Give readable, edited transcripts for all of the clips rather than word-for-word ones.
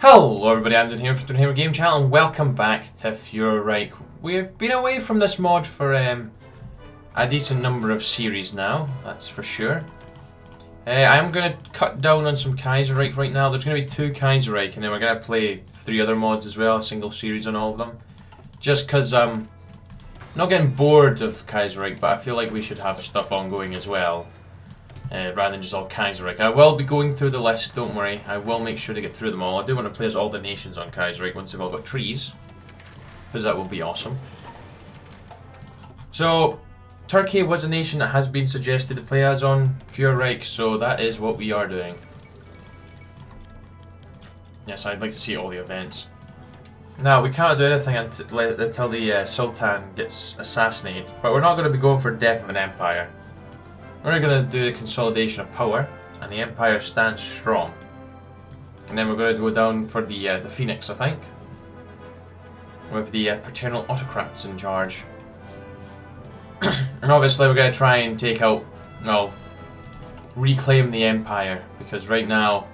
Hello everybody, I'm Dan here from the Game Channel and welcome back to Fuhrerreich. We've been away from this mod for a decent number of series now, that's for sure. I am going to cut down on some Kaiserreich right now. There's going to be 2 Kaiserreich and then we're going to play 3 other mods as well, a single series on all of them. Just because I'm not getting bored of Kaiserreich, but I feel like we should have stuff ongoing as well. Rather than just all Kaiserreich. I will be going through the list, don't worry. I will make sure to get through them all. I do want to play as all the nations on Kaiserreich once they've all got trees, because that will be awesome. So, Turkey was a nation that has been suggested to play as on Fuhrerreich, so that is what we are doing. Yes, I'd like to see all the events. Now, we cannot do anything until the Sultan gets assassinated, but we're not going to be going for death of an empire. We're going to do the consolidation of power, and the empire stands strong. And then we're going to go down for the Phoenix, I think, with the paternal autocrats in charge. And obviously we're going to try and take out, well, reclaim the empire, because right now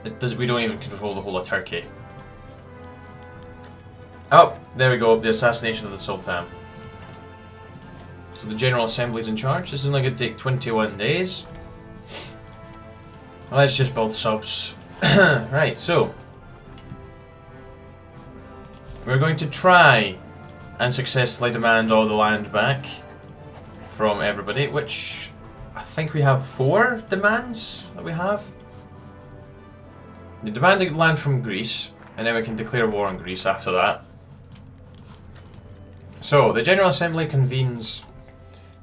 we don't even control the whole of Turkey. Oh, there we go, the assassination of the Sultan. So the General Assembly's in charge. This is only going to take 21 days. Well, let's just build subs. Right, so we're going to try and successfully demand all the land back from everybody, which I think we have 4 demands that we have. We demand the land from Greece, and then we can declare war on Greece after that. So, the General Assembly convenes.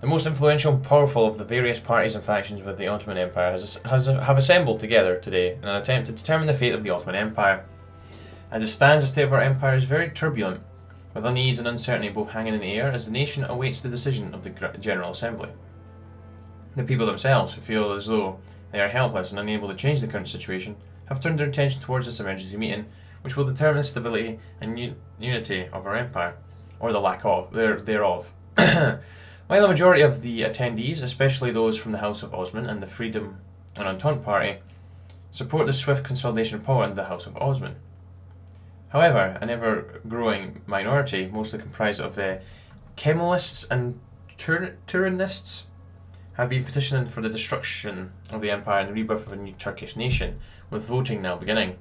The most influential and powerful of the various parties and factions within the Ottoman Empire have assembled together today in an attempt to determine the fate of the Ottoman Empire. As it stands, the state of our empire is very turbulent, with unease and uncertainty both hanging in the air as the nation awaits the decision of the General Assembly. The people themselves, who feel as though they are helpless and unable to change the current situation, have turned their attention towards this emergency meeting, which will determine the stability and unity of our empire, or the lack of thereof. While the majority of the attendees, especially those from the House of Osman and the Freedom and Entente Party, support the swift consolidation of power in the House of Osman. However, an ever-growing minority, mostly comprised of Kemalists and Turanists, have been petitioning for the destruction of the empire and the rebirth of a new Turkish nation, with voting now beginning.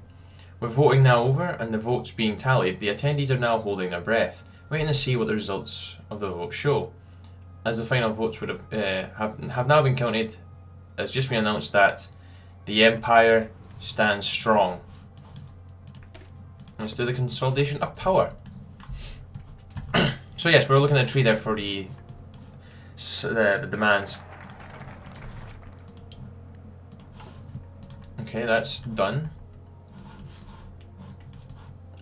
With voting now over and the votes being tallied, the attendees are now holding their breath, waiting to see what the results of the vote show. As the final votes would have now been counted, it's just been announced that the empire stands strong. Let's do the consolidation of power. So yes, we're looking at a tree there for the demands. Okay, that's done.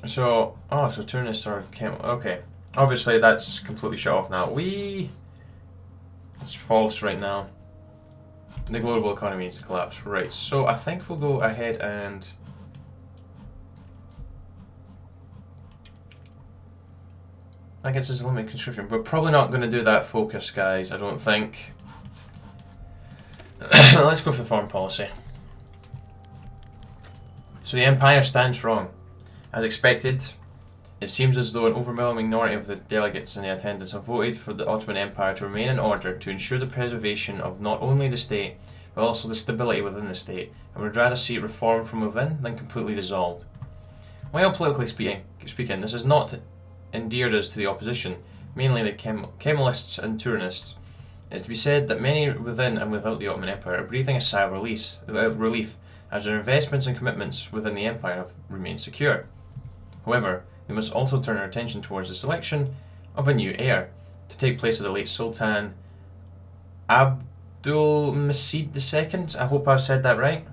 So, so Turnists are okay. Obviously, that's completely shut off now. It's false right now. The global economy needs to collapse. Right, so I think we'll go ahead and I guess it's a limited conscription. We're probably not going to do that focus, guys, I don't think. Let's go for the foreign policy. So the empire stands strong. As expected, it seems as though an overwhelming minority of the delegates in the attendance have voted for the Ottoman Empire to remain in order to ensure the preservation of not only the state, but also the stability within the state, and would rather see it reformed from within than completely dissolved. While politically speaking, this has not endeared us to the opposition, mainly the Kemalists and Turanists. It is to be said that many within and without the Ottoman Empire are breathing a sigh of relief, as their investments and commitments within the empire have remained secure. However, we must also turn our attention towards the selection of a new heir to take place of the late Sultan Abdulmecid II, I hope I've said that right,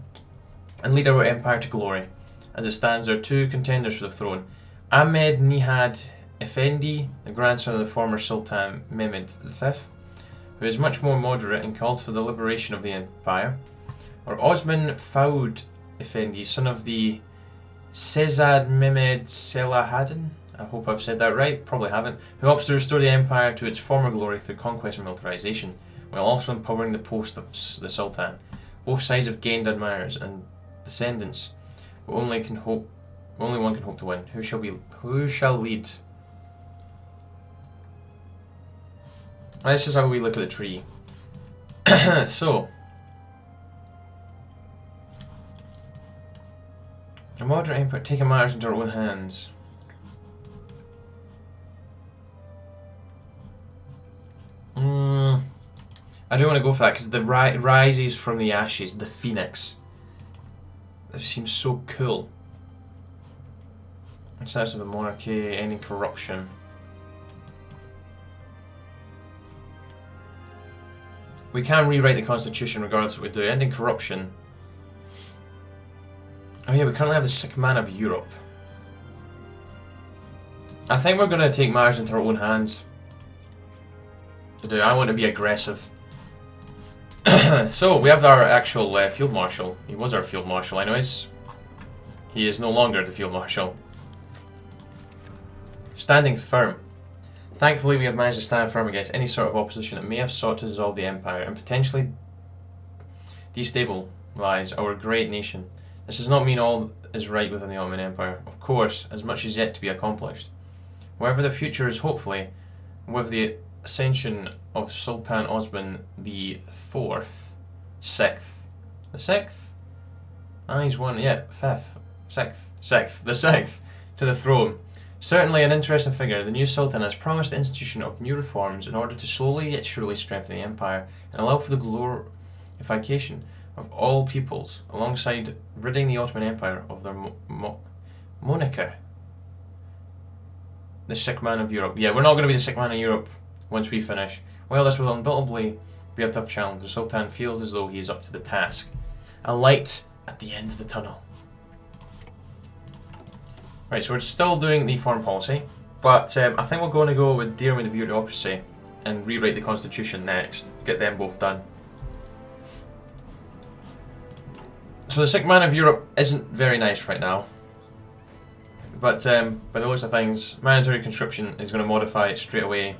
and lead our empire to glory. As it stands, there are 2 contenders for the throne: Ahmed Nihad Effendi, the grandson of the former Sultan Mehmed V, who is much more moderate and calls for the liberation of the empire, or Osman Faoud Effendi, son of the Sezad Mehmed Selahaddin, I hope I've said that right, probably haven't, who hopes to restore the empire to its former glory through conquest and militarization, while also empowering the post of the Sultan. Both sides have gained admirers and descendants, Only one can hope to win. Who shall lead? Let's just have a wee look at the tree. So, a moderate input, taking matters into our own hands. I don't want to go for that because the rises from the ashes, the phoenix. That just seems so cool. Success of the monarchy, ending corruption. We can rewrite the constitution regardless of what we do. Ending corruption. Oh yeah, we currently have the sick man of Europe. I think we're going to take matters into our own hands. I want to be aggressive. So, we have our actual field marshal. He was our field marshal anyways. He is no longer the field marshal. Standing firm. Thankfully, we have managed to stand firm against any sort of opposition that may have sought to dissolve the empire and potentially destabilize our great nation. This does not mean all is right within the Ottoman Empire. Of course, as much is yet to be accomplished. However, the future is hopefully, with the ascension of Sultan Osman the Sixth. The Sixth? Ah, he's one, yeah, the Sixth to the throne. Certainly an interesting figure, the new Sultan has promised the institution of new reforms in order to slowly yet surely strengthen the empire and allow for the glorification of all peoples, alongside ridding the Ottoman Empire of their moniker. The sick man of Europe. Yeah, we're not going to be the sick man of Europe once we finish. Well, this will undoubtedly be a tough challenge. The Sultan feels as though he is up to the task. A light at the end of the tunnel. Right, so we're still doing the foreign policy, but I think we're going to go with dealing with the bureaucracy and rewrite the constitution next. Get them both done. So the sick man of Europe isn't very nice right now. But by the looks of things, mandatory conscription is going to modify it straight away.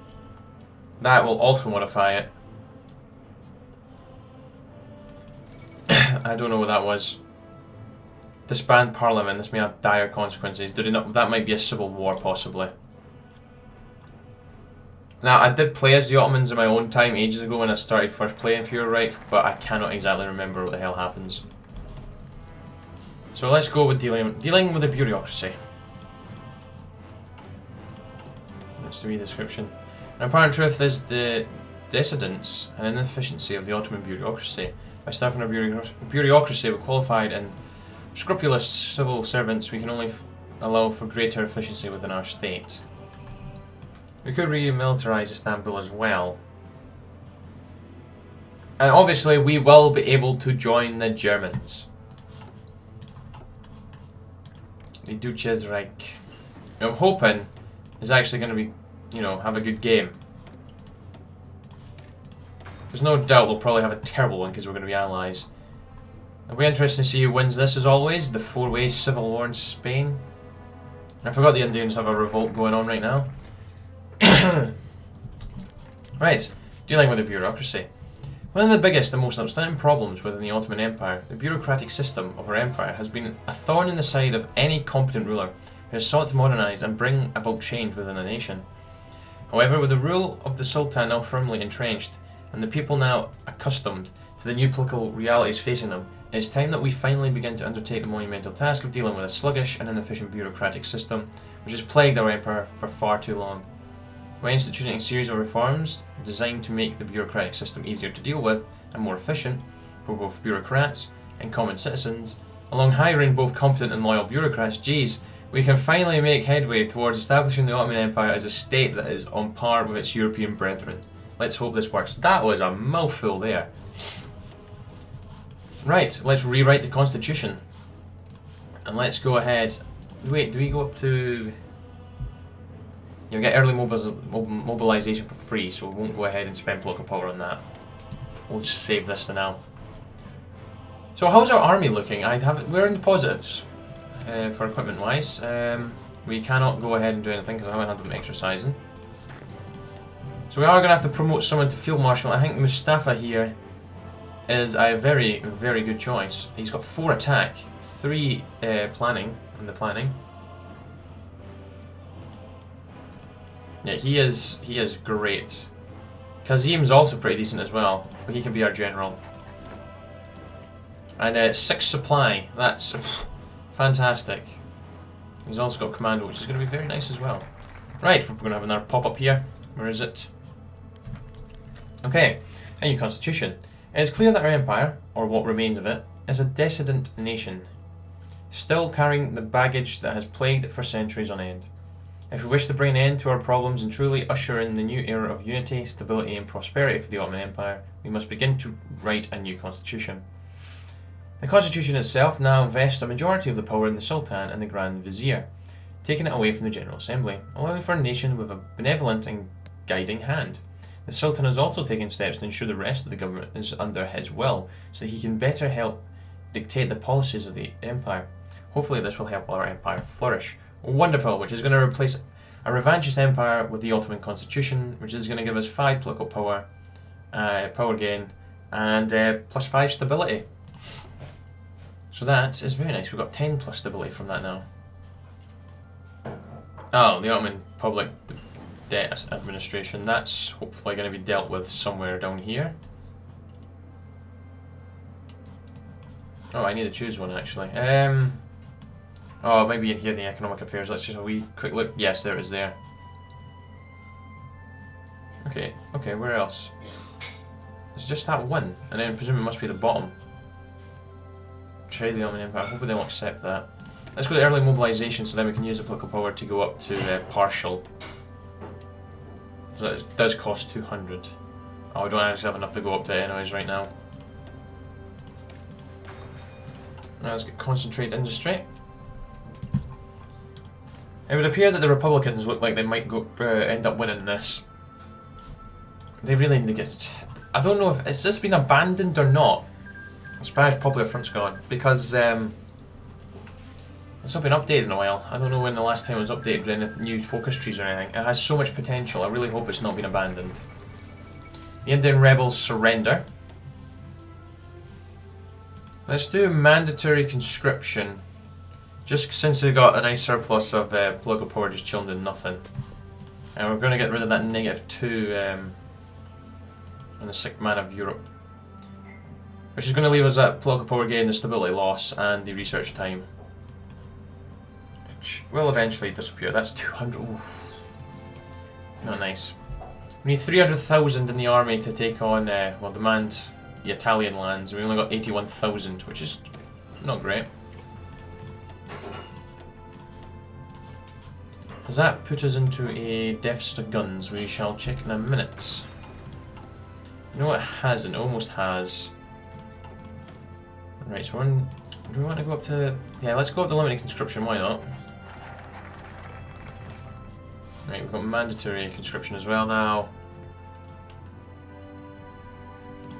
That will also modify it. I don't know what that was. Disband Parliament, this may have dire consequences. That might be a civil war, possibly. Now, I did play as the Ottomans in my own time ages ago when I started first playing Fuhrerreich, but I cannot exactly remember what the hell happens. So let's go with dealing with the bureaucracy. That's the description. An apparent truth is the dissidence and inefficiency of the Ottoman bureaucracy. By staffing our bureaucracy with qualified and scrupulous civil servants, we can only allow for greater efficiency within our state. We could remilitarize Istanbul as well. And obviously we will be able to join the Germans. The Duches Reich. I'm hoping is actually going to be, you know, have a good game. There's no doubt we'll probably have a terrible one because we're going to be allies. It'll be interesting to see who wins this as always. The four-way civil war in Spain. I forgot the Indians have a revolt going on right now. Right, dealing with the bureaucracy. One of the biggest and most outstanding problems within the Ottoman Empire, the bureaucratic system of our empire, has been a thorn in the side of any competent ruler who has sought to modernize and bring about change within the nation. However, with the rule of the Sultan now firmly entrenched, and the people now accustomed to the new political realities facing them, it is time that we finally begin to undertake the monumental task of dealing with a sluggish and inefficient bureaucratic system which has plagued our empire for far too long. By instituting a series of reforms designed to make the bureaucratic system easier to deal with and more efficient for both bureaucrats and common citizens, along hiring both competent and loyal bureaucrats, we can finally make headway towards establishing the Ottoman Empire as a state that is on par with its European brethren. Let's hope this works. That was a mouthful there. Right, let's rewrite the constitution. And let's go ahead. Wait, do we go up to... You get early mobilization for free, so we won't go ahead and spend political power on that. We'll just save this to now. So how's our army looking? We're in the positives for equipment wise. We cannot go ahead and do anything because I haven't had them exercising. So we are going to have to promote someone to Field Marshal. I think Mustafa here is a very, very good choice. He's got 4 attack, 3 planning, in the planning. Yeah, he is great. Kazim's also pretty decent as well, but he can be our general. And 6 supply, that's fantastic. He's also got commando, which is going to be very nice as well. Right, we're going to have another pop-up here. Where is it? Okay, a new constitution. It is clear that our empire, or what remains of it, is a dissident nation, still carrying the baggage that has plagued it for centuries on end. If we wish to bring an end to our problems and truly usher in the new era of unity, stability and prosperity for the Ottoman Empire, we must begin to write a new constitution. The constitution itself now vests a majority of the power in the Sultan and the Grand Vizier, taking it away from the General Assembly, allowing for a nation with a benevolent and guiding hand. The Sultan has also taken steps to ensure the rest of the government is under his will, so that he can better help dictate the policies of the empire. Hopefully this will help our empire flourish. Wonderful, which is going to replace a revanchist empire with the Ottoman constitution, which is going to give us 5 political power, power gain, and plus 5 stability. So that is very nice. We've got 10 plus stability from that now. Oh, the Ottoman Public Debt Administration. That's hopefully going to be dealt with somewhere down here. Oh, I need to choose one actually. Oh, it might be in here in the Economic Affairs. Let's just have a wee quick look. Yes, there it is there. Okay, where else? It's just that one, and then I presume it must be the bottom. Trade the Ottoman Empire. Hopefully they won't accept that. Let's go to early mobilization so then we can use the political power to go up to partial. So it does cost 200. Oh, we don't actually have enough to go up to anyways right now. Now let's get concentrate industry. It would appear that the Republicans look like they might go end up winning this. They really need to get... I don't know if... Has this been abandoned or not? Spanish Popular Front Squad, because it's not been updated in a while. I don't know when the last time it was updated with any new focus trees or anything. It has so much potential. I really hope it's not been abandoned. The Indian rebels surrender. Let's do mandatory conscription. Just since we got a nice surplus of political power just chilling in nothing. And we're going to get rid of that -2 on the sick man of Europe. Which is going to leave us at political power gain, the stability loss, and the research time. Which will eventually disappear. That's 200. Ooh. Not nice. We need 300,000 in the army to take on, well, demand the Italian lands. We only got 81,000, which is not great. Does that put us into a deficit of guns? We shall check in a minute. You know what it hasn't? It almost has. Right, so do we want to go up to... Yeah, let's go up to limited conscription, why not? Right, we've got mandatory conscription as well now.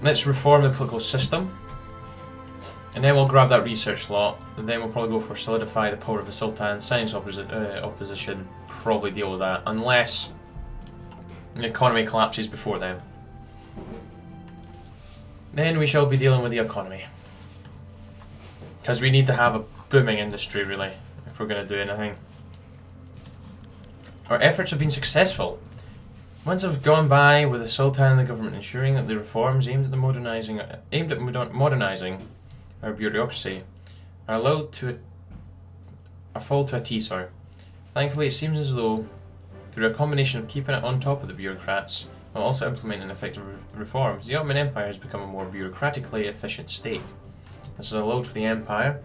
Let's reform the political system. And then we'll grab that research slot. And then we'll probably go for solidify the power of the Sultan, silence opposition, probably deal with that. Unless the economy collapses before then. Then we shall be dealing with the economy. Because we need to have a booming industry, really, if we're going to do anything. Our efforts have been successful. Months have gone by with the Sultan and the government ensuring that the reforms aimed at modernizing our bureaucracy are fall to a T. Thankfully, it seems as though, through a combination of keeping it on top of the bureaucrats while also implementing effective reforms, the Ottoman Empire has become a more bureaucratically efficient state. This has allowed for the empire.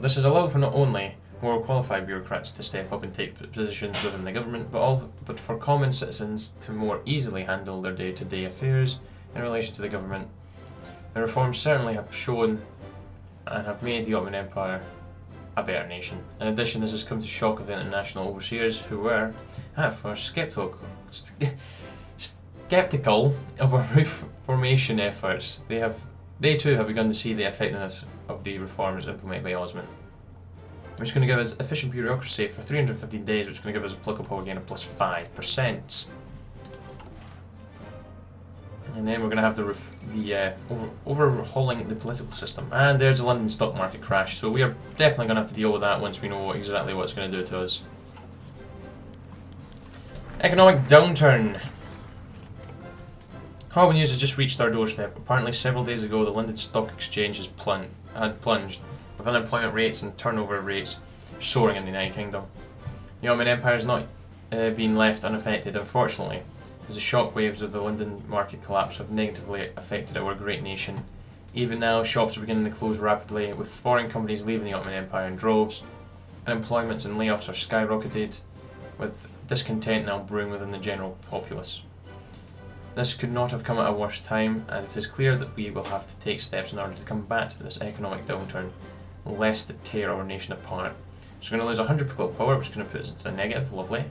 This has allowed for not only more qualified bureaucrats to step up and take positions within the government, but for common citizens to more easily handle their day-to-day affairs in relation to the government. The reforms certainly have shown and have made the Ottoman Empire a better nation. In addition, this has come to shock of the international overseers who were, at first, skeptical of our reformation efforts. They too have begun to see the effectiveness of the reforms implemented by Osman, which is going to give us efficient bureaucracy for 315 days, which is going to give us a political power gain of plus 5%. And then we're going to have overhauling the political system. And there's a London stock market crash, so we are definitely going to have to deal with that once we know exactly what it's going to do to us. Economic downturn. Horrible news has just reached our doorstep. Apparently several days ago the London Stock Exchange had plunged, with unemployment rates and turnover rates soaring in the United Kingdom. The Ottoman Empire has not been left unaffected, unfortunately, as the shock waves of the London market collapse have negatively affected our great nation. Even now, shops are beginning to close rapidly, with foreign companies leaving the Ottoman Empire in droves. Unemployments and layoffs are skyrocketed, with discontent now brewing within the general populace. This could not have come at a worse time, and it is clear that we will have to take steps in order to combat this economic downturn, lest it tear our nation apart. So we're going to lose 100 political power, which is going to put us into the negative. Lovely.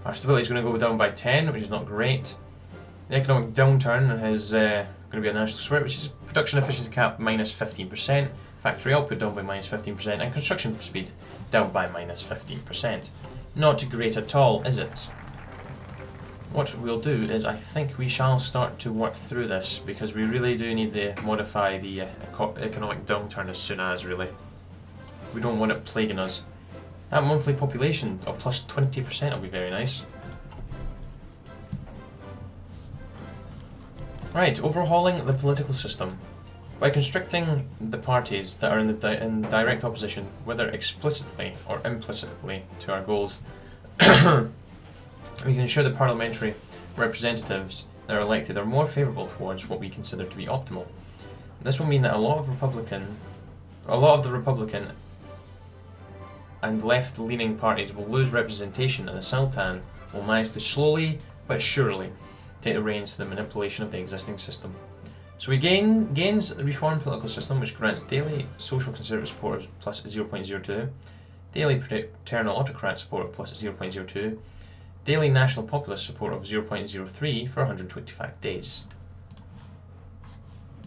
Our stability is going to go down by 10, which is not great. The economic downturn is going to be a national swear, which is production efficiency cap minus 15%, factory output down by minus 15%, and construction speed down by minus 15%. Not great at all, is it? What we'll do is, I think we shall start to work through this, because we really do need to modify the economic downturn as soon as, really. We don't want it plaguing us. That monthly population of plus 20% will be very nice. Right, overhauling the political system. By constricting the parties that are in direct opposition, whether explicitly or implicitly, to our goals, we can ensure the parliamentary representatives that are elected are more favourable towards what we consider to be optimal. This will mean that a lot of the Republican and left-leaning parties will lose representation, and the Sultan will manage to slowly but surely take the reins to the manipulation of the existing system. So we gains a reformed political system which grants daily social conservative support of plus 0.02, daily paternal autocrat support of plus 0.02, daily national populist support of 0.03 for 125 days.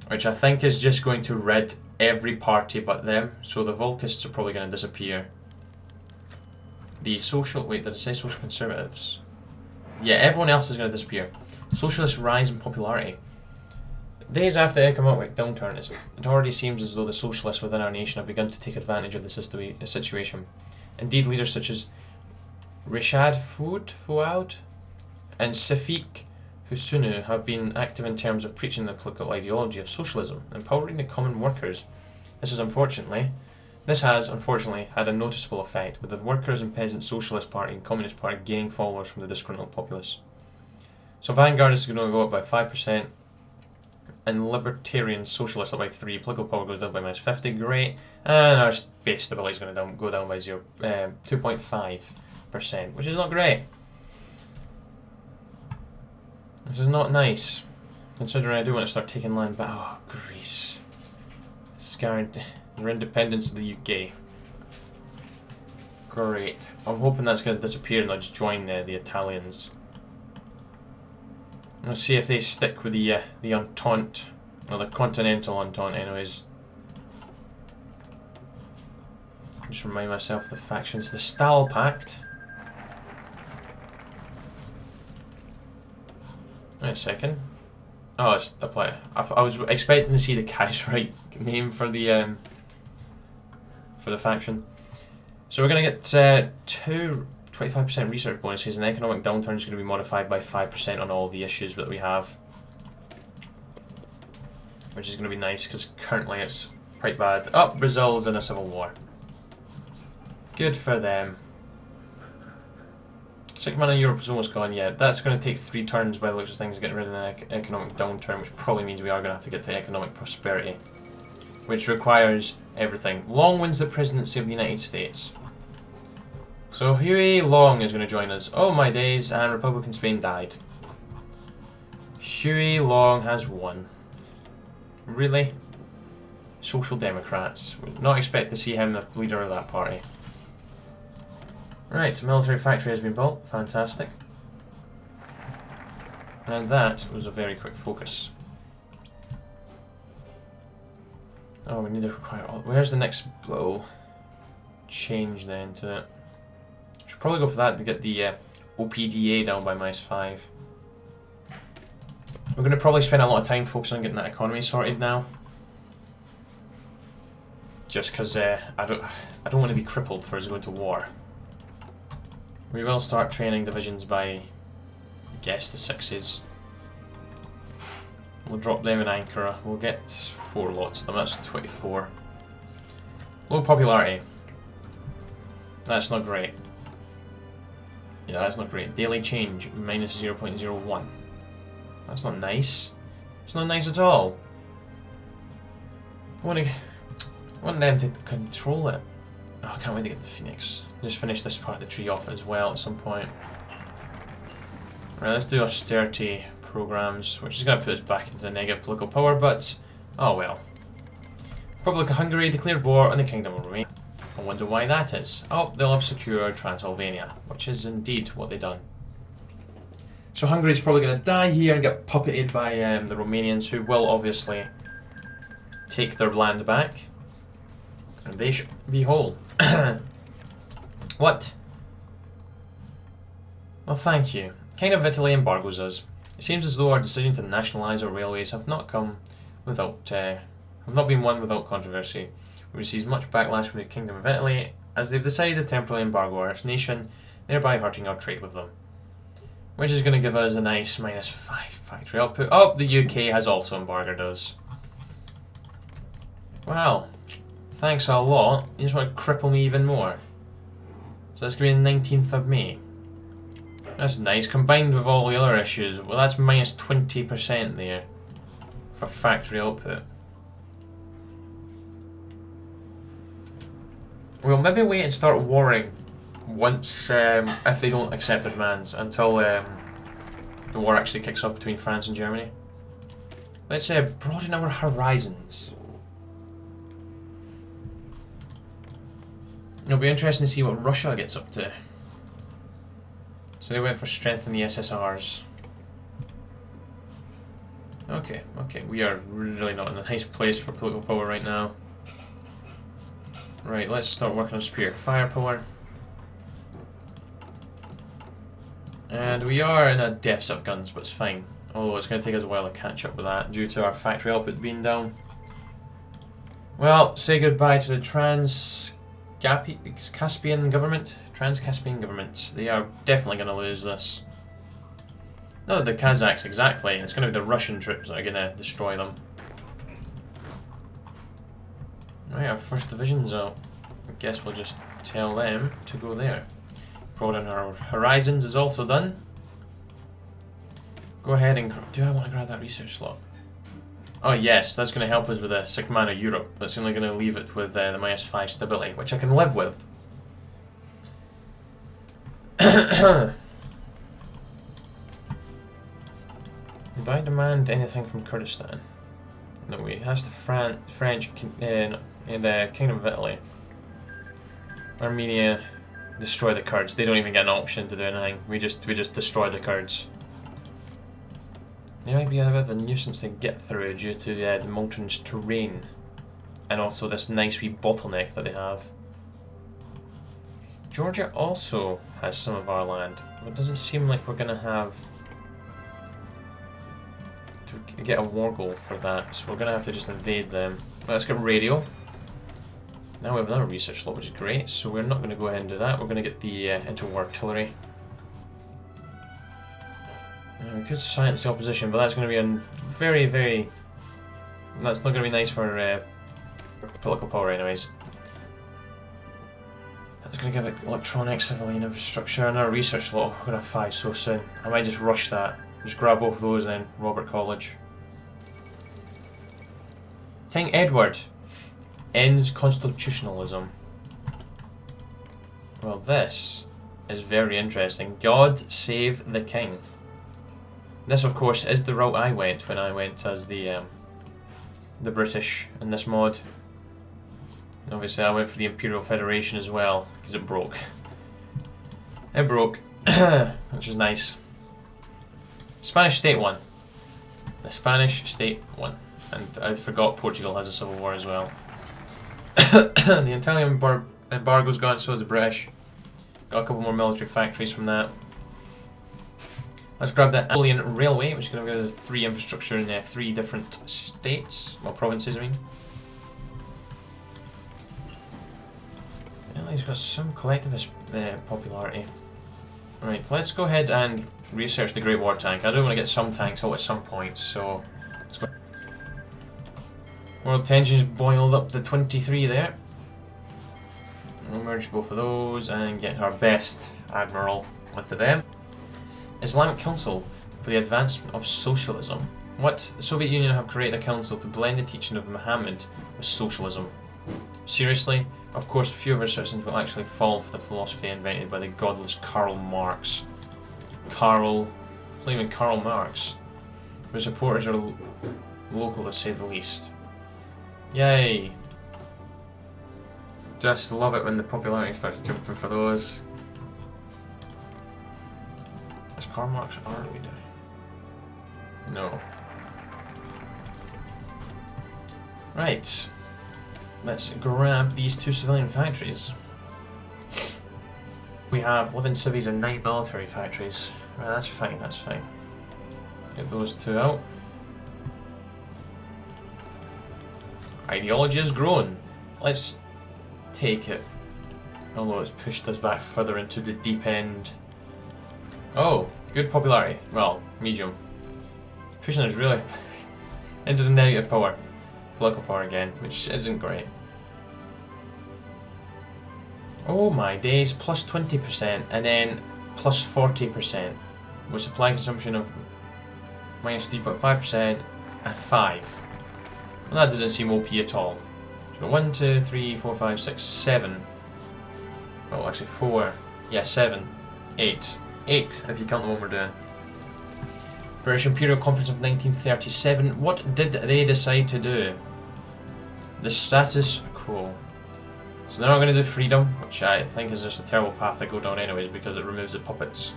Which I think is just going to rid every party but them, so the Volkists are probably going to disappear. The did I say social conservatives? Yeah, everyone else is going to disappear. Socialists rise in popularity. Days after the economic downturn, it already seems as though the socialists within our nation have begun to take advantage of the situation. Indeed, leaders such as Rashad Fouad and Safik Husunu have been active in terms of preaching the political ideology of socialism, empowering the common workers. This has unfortunately had a noticeable effect, with the Workers' and Peasants' Socialist Party and Communist Party gaining followers from the disgruntled populace. So Vanguard is going to go up by 5%, and Libertarian Socialists up by 3%. Political power goes down by minus 50, great. And our base stability is going to go down by 2.5%, which is not great. This is not nice, considering I do want to start taking land back. Oh, Greece. Scarred their independence of the UK. Great. I'm hoping that's going to disappear and I'll just join the Italians. Let's see if they stick with the Entente, or the Continental Entente anyways. Just remind myself of the factions. The Stahl Pact. Wait a second. Oh, it's apply. I was expecting to see the Kaiserite name for the faction. So we're going to get 25% research bonuses, and economic downturn is going to be modified by 5% on all the issues that we have. Which is going to be nice, because currently it's quite bad. Oh, Brazil's in a civil war. Good for them. 6 mana Europe is almost gone yet. That's going to take 3 turns by the looks of things, getting rid of an economic downturn, which probably means we are going to have to get to economic prosperity, which requires everything. Long wins the presidency of the United States. So Huey Long is going to join us. Oh my days, and Republican Spain died. Huey Long has won. Really? Social Democrats. Would not expect to see him the leader of that party. Right, military factory has been built. Fantastic. And that was a very quick focus. Oh, we need to require... Where's the next blow? Change then to it. Should probably go for that to get the OPDA down by -5. We're going to probably spend a lot of time focusing on getting that economy sorted now. Just because I don't want to be crippled for us going to war. We will start training divisions by, I guess, the 6s. We'll drop them in Ankara. We'll get 4 lots of them. That's 24. Low popularity. That's not great. Yeah, that's not great. Daily change, minus 0.01. That's not nice. It's not nice at all. I want them to control it. Oh, I can't wait to get the Phoenix. Just finish this part of the tree off as well at some point. Right, let's do austerity programs, which is going to put us back into negative political power, but oh well. Republic of Hungary declared war on the Kingdom of Romania. I wonder why that is. Oh, they'll have secured Transylvania, which is indeed what they've done. So Hungary's probably going to die here and get puppeted by the Romanians, who will obviously take their land back. And they should be whole. What? Well, thank you. Kind of Italy embargoes us. It seems as though our decision to nationalise our railways have not been one without controversy. We received much backlash from the Kingdom of Italy, as they've decided to temporarily embargo our nation, thereby hurting our trade with them. Which is going to give us a nice -5 factory output. Oh, the UK has also embargoed us. Well, thanks a lot. You just want to cripple me even more. So that's going to be the 19th of May. That's nice, combined with all the other issues. Well, that's minus 20% there for factory output. We'll maybe wait and start warring once, if they don't accept the demands, until the war actually kicks off between France and Germany. Let's broaden our horizons. It'll be interesting to see what Russia gets up to. So they went for strength in the SSRs. Okay, we are really not in a nice place for political power right now. Right, let's start working on superior firepower. And we are in a deficit of guns, but it's fine. Although it's going to take us a while to catch up with that due to our factory output being down. Well, say goodbye to the Trans-Caspian government. Trans-Caspian government. They are definitely going to lose this. Not the Kazakhs exactly. It's going to be the Russian troops that are going to destroy them. Right, our first division's out. I guess we'll just tell them to go there. Broaden our horizons is also done. Go ahead and... Do I want to grab that research slot? Oh yes, that's going to help us with the Sigmano Europe. That's only going to leave it with the -5 stability, which I can live with. Do I demand anything from Kurdistan? No, wait, that's the French in the Kingdom of Italy. Armenia, destroy the Kurds. They don't even get an option to do anything. We just destroy the Kurds. They might be a bit of a nuisance to get through due to the mountainous terrain, and also this nice wee bottleneck that they have. Georgia also has some of our land, but it doesn't seem like we're going to have to get a war goal for that, so we're going to have to just invade them. Let's get radio. Now we have another research slot, which is great, so we're not going to go ahead and do that. We're going to get the interwar artillery. We could silence the opposition, but that's going to be a very... That's not going to be nice for political power anyways. That's going to give it electronics, civilian infrastructure, and our research slot. We're going to have 5 so soon. I might just rush that. Just grab both of those then, Robert College. King Edward ends constitutionalism. Well, this is very interesting. God save the king. This, of course, is the route I went when I went as the British in this mod. And obviously, I went for the Imperial Federation as well because it broke. It broke, which is nice. Spanish State won. The Spanish State won. And I forgot Portugal has a civil war as well. The Italian embargo's gone, so is the British. Got a couple more military factories from that. Let's grab the Alien Railway, which is going to go to 3 infrastructure in 3 different states, well, provinces, I mean. Well, he's got some collectivist popularity. Right, let's go ahead and research the Great War Tank. I do want to get some tanks out at some point, so let's go. World tensions boiled up to 23 there. We'll merge both of those and get our best admiral onto them. Islamic Council for the Advancement of Socialism. What? The Soviet Union have created a council to blend the teaching of Muhammad with socialism. Seriously? Of course, few of our citizens will actually fall for the philosophy invented by the godless Karl Marx. It's not even Karl Marx. But supporters are local to say the least. Yay! Just love it when the popularity starts jumping for those. Is Karl Marx armed? No. Right. Let's grab these 2 civilian factories. We have 11 civies and 9 military factories. Right, that's fine, that's fine. Get those 2 out. Ideology has grown. Let's take it. Although it's pushed us back further into the deep end. Oh, good popularity. Well, medium. Pushing us really into the negative power. Political power again, which isn't great. Oh my days, plus 20% and then plus 40%. With supply consumption of minus 3.5% and 5. Well, that doesn't seem OP at all. So 1, 2, 3, 4, 5, 6, 7. Well, actually 4. Yeah, 7. 8. 8 if you count the one we're doing. British Imperial Conference of 1937. What did they decide to do? The status quo. So they're not going to do freedom, which I think is just a terrible path to go down anyways because it removes the puppets.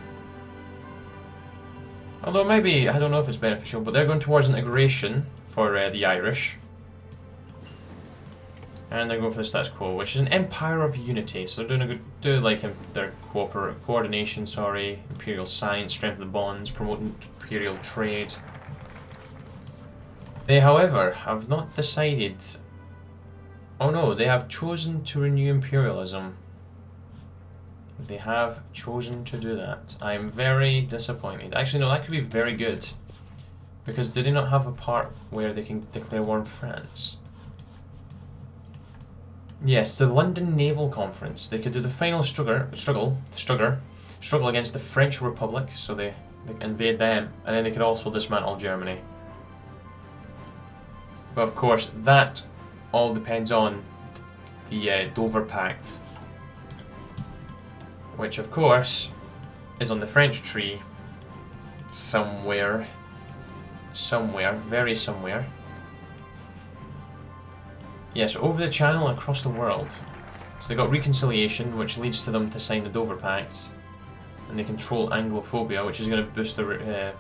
Although maybe, I don't know if it's beneficial, but they're going towards integration for the Irish. And they're going for the status quo, which is an empire of unity. So they're doing a good, like their coordination, imperial science, strength of the bonds, promoting imperial trade. They, however, have not decided. Oh no, they have chosen to renew imperialism. They have chosen to do that. I'm very disappointed. Actually, no, that could be very good. Because do they not have a part where they can declare war on France? Yes, the London Naval Conference. They could do the final struggle against the French Republic, so they invade them, and then they could also dismantle Germany. But of course, that all depends on the Dover Pact, which of course is on the French tree somewhere, very somewhere. Yes, over the channel across the world. So they got reconciliation, which leads to them to sign the Dover Pact, and they control Anglophobia, which is going to boost the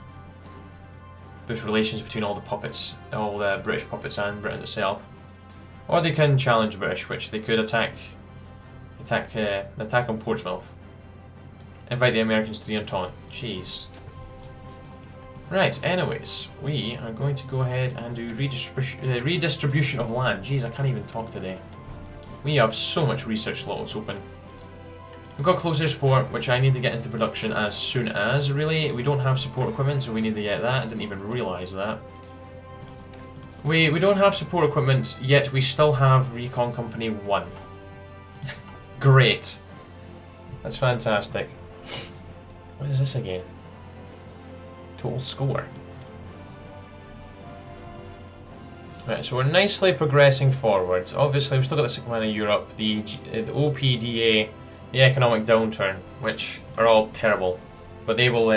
boost relations between all the puppets, all the British puppets and Britain itself. Or they can challenge the British, which they could attack on Portsmouth. Invite the Americans to the Entente. Jeez. Right, anyways, we are going to go ahead and do redistribution of land. Jeez, I can't even talk today. We have so much research slots open. We've got close air support, which I need to get into production as soon as, really. We don't have support equipment, so we need to get that. I didn't even realise that. We don't have support equipment, yet we still have Recon Company 1. Great. That's fantastic. What is this again? Total score. Right, so we're nicely progressing forward. Obviously, we've still got the Sick Man of Europe, the OPDA, the economic downturn, which are all terrible. But they will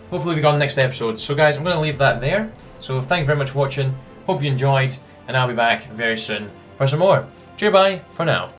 hopefully be gone next episode. So guys, I'm going to leave that there. So thank you very much for watching. Hope you enjoyed, and I'll be back very soon for some more. Goodbye for now.